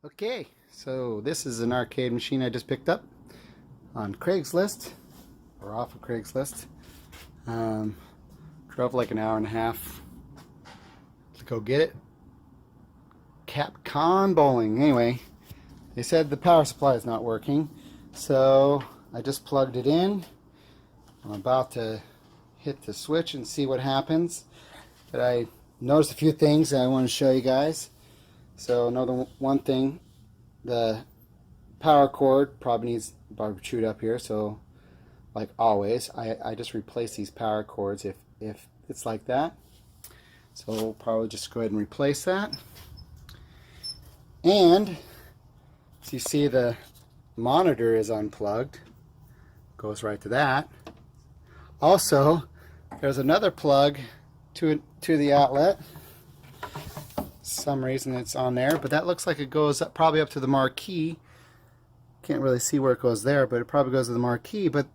Okay, so this is an arcade machine I just picked up on Craigslist, or off of Craigslist. Um, Drove like an hour and a half to go get it. Capcom bowling. Anyway, they said the power supply is not working, so I just plugged it in. I'm about to hit the switch and see what happens. But I noticed a few things that I want to show you guys. So another one thing, the power cord probably needs chewed up here, so like always I just replace these power cords if it's like that. So we'll probably just go ahead and replace that. And as you see, the monitor is unplugged, goes right to that. Also, there's another plug to the outlet. Some reason it's on there, but that looks like it goes up, probably up to the marquee. Can't really see where it goes there, but it probably goes to the marquee. But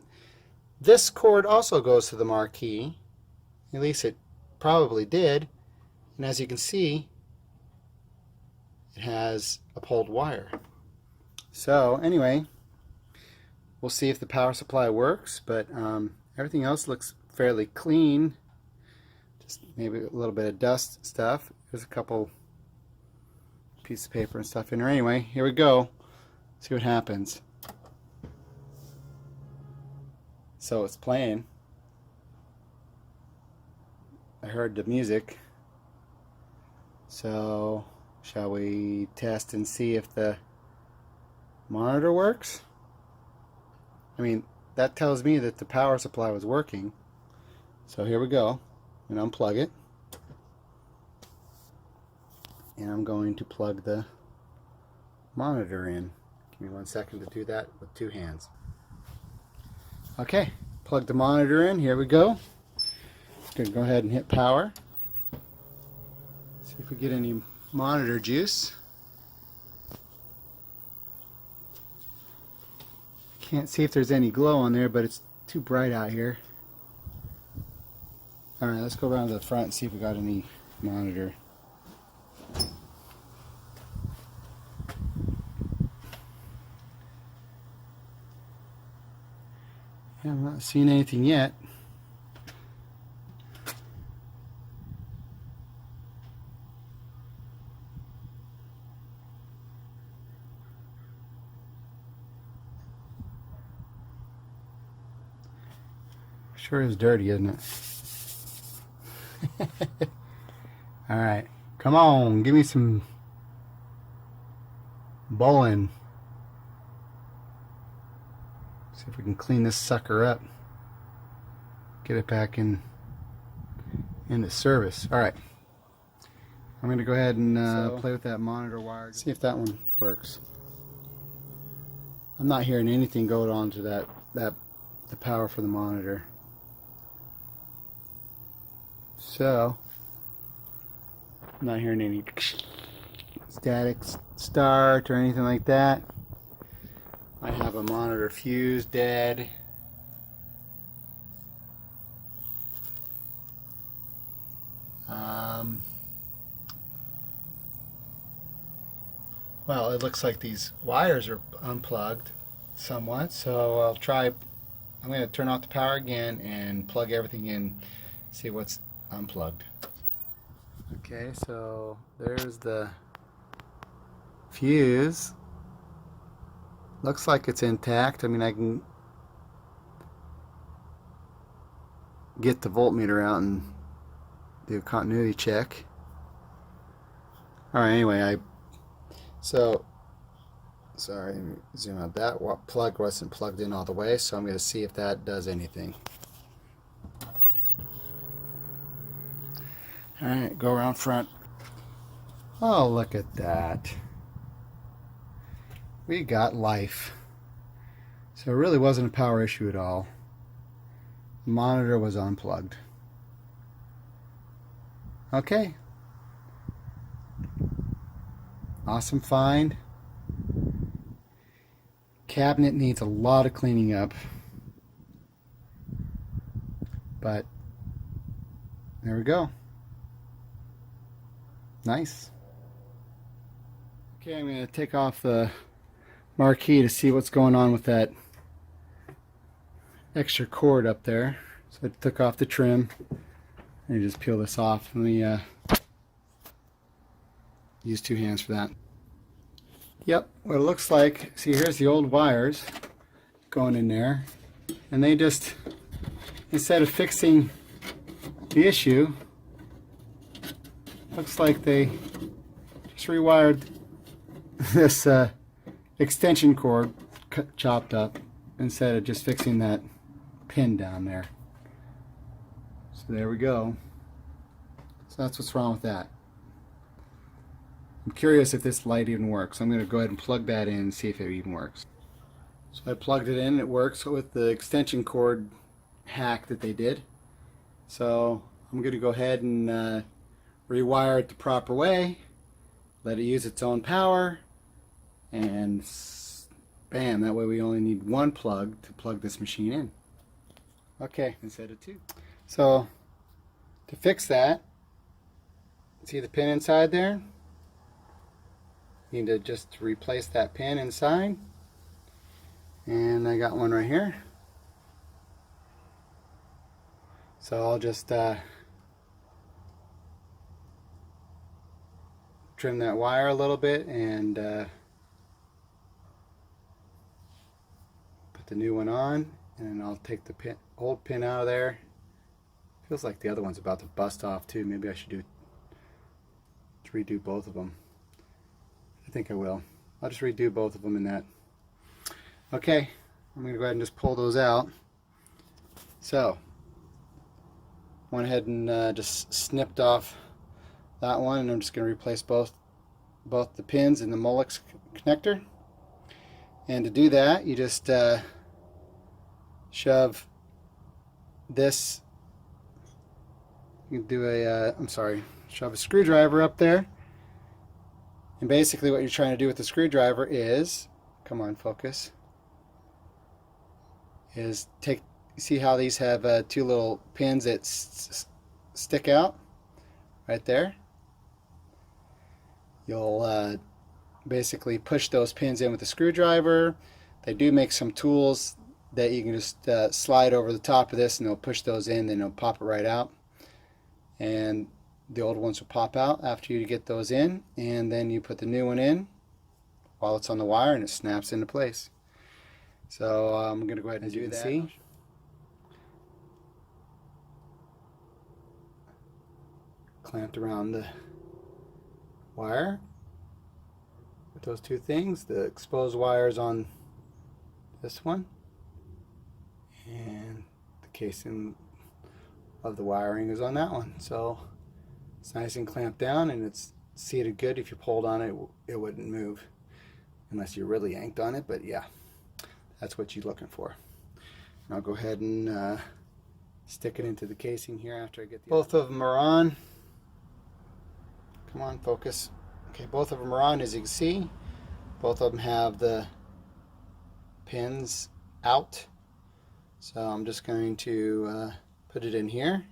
this cord also goes to the marquee. At least it probably did. And as you can see, it has a pulled wire. So anyway, we'll see if the power supply works, but everything else looks fairly clean. Just maybe a little bit of dust stuff. There's a couple pieces of paper and stuff in there. Anyway, here we go. See what happens. So it's playing. I heard the music. So shall we test and see if the monitor works? I mean, that tells me that the power supply was working. So here we go. I'm going to unplug it. And I'm going to plug the monitor in. Give me 1 second to do that with two hands. Okay, plug the monitor in. Here we go. Going to go ahead and hit power. See if we get any monitor juice. Can't see if there's any glow on there, but it's too bright out here. Alright, let's go around to the front and see if we got any monitor. Yeah, I'm not seeing anything yet. Sure is dirty, isn't it? Alright, come on, give me some bowling. See if we can clean this sucker up. Get it back into service. Alright. I'm going to go ahead and play with that monitor wire. See if that one works. I'm not hearing anything go on to the power for the monitor. So, I'm not hearing any static start or anything like that. I have a monitor fuse dead. Well, it looks like these wires are unplugged somewhat, so I'll try. I'm going to turn off the power again and plug everything in, see what's unplugged. Okay, so there's the fuse. Looks like it's intact. I mean, I can get the voltmeter out and do a continuity check. Alright, anyway, sorry, let me zoom out. That plug wasn't plugged in all the way, so I'm going to see if that does anything. Alright, go around front. Oh, look at that. We got life. So it really wasn't a power issue at all. The monitor was unplugged. Okay. Awesome find. Cabinet needs a lot of cleaning up. But there we go. Nice. Okay, I'm going to take off the marquee to see what's going on with that extra cord up there. So I took off the trim and just peel this off. Let me use 2 hands for that. Yep, what it looks like, see here's the old wires going in there, and they just, instead of fixing the issue, looks like they just rewired this extension cord chopped up instead of just fixing that pin down there. So there we go. So that's what's wrong with that. I'm curious if this light even works. I'm going to go ahead and plug that in and see if it even works. So I plugged it in. It works with the extension cord hack that they did. So I'm going to go ahead and rewire it the proper way, let it use its own power, and bam, that way we only need 1 plug to plug this machine in. Okay, instead of 2. So to fix that, see the pin inside there? You need to just replace that pin inside, and I got one right here. So I'll just trim that wire a little bit and put the new one on, and I'll take the old pin out of there. Feels like the other one's about to bust off too. Maybe I should redo both of them. I think I will. I'll just redo both of them in that. Okay, I'm going to go ahead and just pull those out. So, went ahead and just snipped off that one, and I'm just going to replace both the pins in the Molex connector. And to do that, you just shove this. You can do shove a screwdriver up there. And basically what you're trying to do with the screwdriver is, come on, focus, is see how these have 2 little pins that stick out right there? You'll basically push those pins in with the screwdriver. They do make some tools that you can just slide over the top of this, and they'll push those in, then they'll pop it right out. And the old ones will pop out after you get those in, and then you put the new one in while it's on the wire, and it snaps into place. So I'm going to go ahead and do that. See? Clamped around the wire with those 2 things. The exposed wires on this one, and the casing of the wiring is on that one. So it's nice and clamped down, and it's seated good. If you pulled on it, it wouldn't move unless you really yanked on it, but yeah, that's what you're looking for. And I'll go ahead and stick it into the casing here after I get the both of them are on. Come on, focus. Okay, both of them are on. As you can see, both of them have the pins out. So I'm just going to put it in here.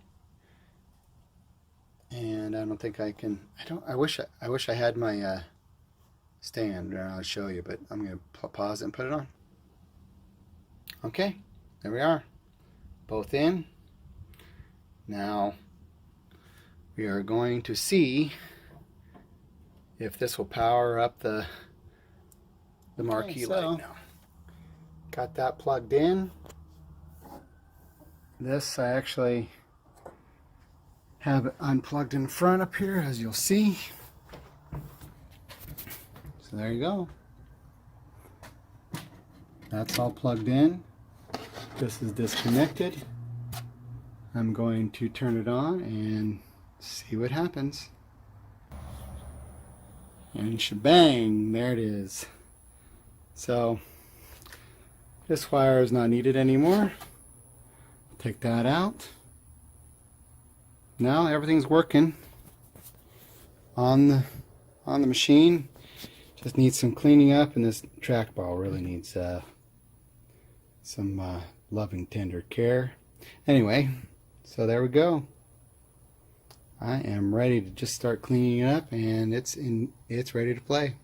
And I don't think I can. I wish I had my stand, and I'll show you. But I'm going to pause it and put it on. Okay, there we are. Both in. Now we are going to see if this will power up the marquee light now. Got that plugged in. This I actually have it unplugged in front up here, as you'll see. So there you go. That's all plugged in. This is disconnected. I'm going to turn it on and see what happens. And shebang, there it is. So this wire is not needed anymore. Take that out. Now everything's working on the machine. Just needs some cleaning up, and this trackball really needs some loving, tender care. Anyway, so there we go. I am ready to just start cleaning it up, and it's ready to play.